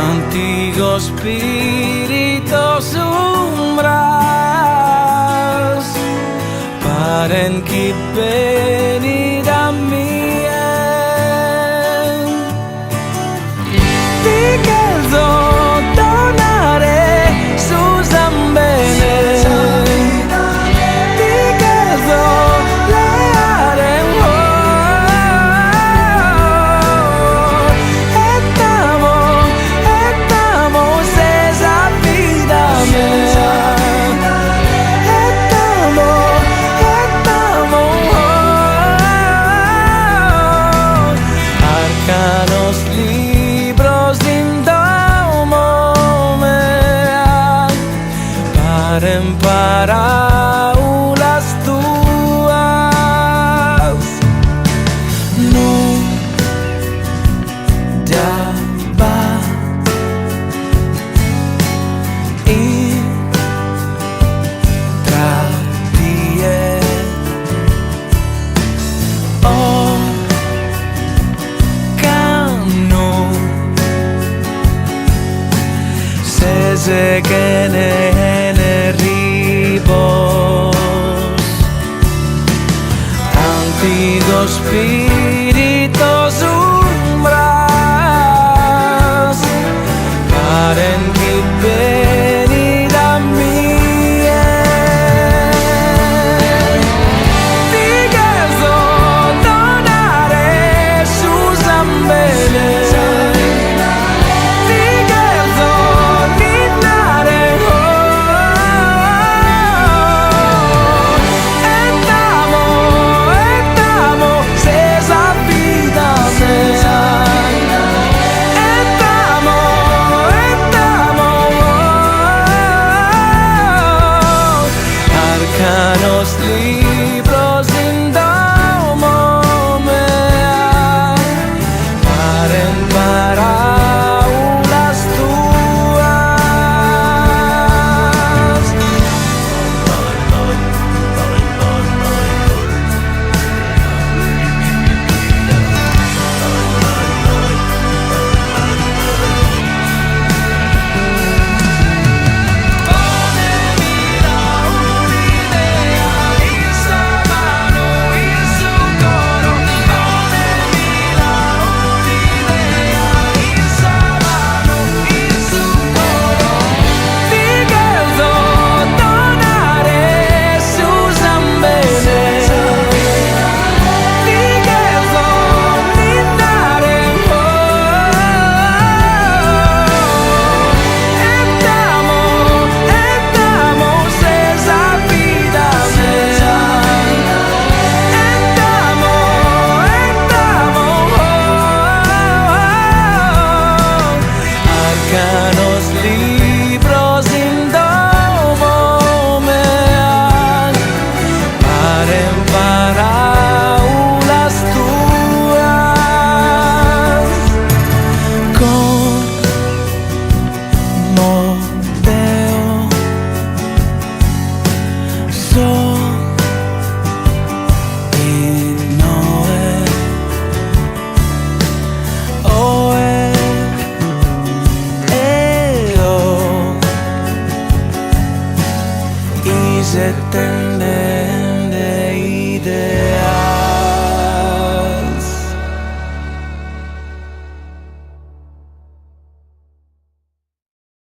Antiguos spiritos umbrals paren qui venida mien. Digeldo donare Susan bene. Digeldo leare Estamos esa vida mea. Arcanos libros indomo mea paren paraulas tuas. Non dapat intradie. Oh cano se que ne ribos antiguos spiritos umbrals paren qui venida mien. Digeldo donare Susan bene. Digeldo ninnare Estamos esa vida mea. Arcanos libros indomo mea paren paraulas tuas. Digeldo donare Susan bene. Digeldo ninnare Estamos esa vida mea. Arcanos libros indomo mea paren paraulas tuas. Como veo so y no es. Oh se tende idea.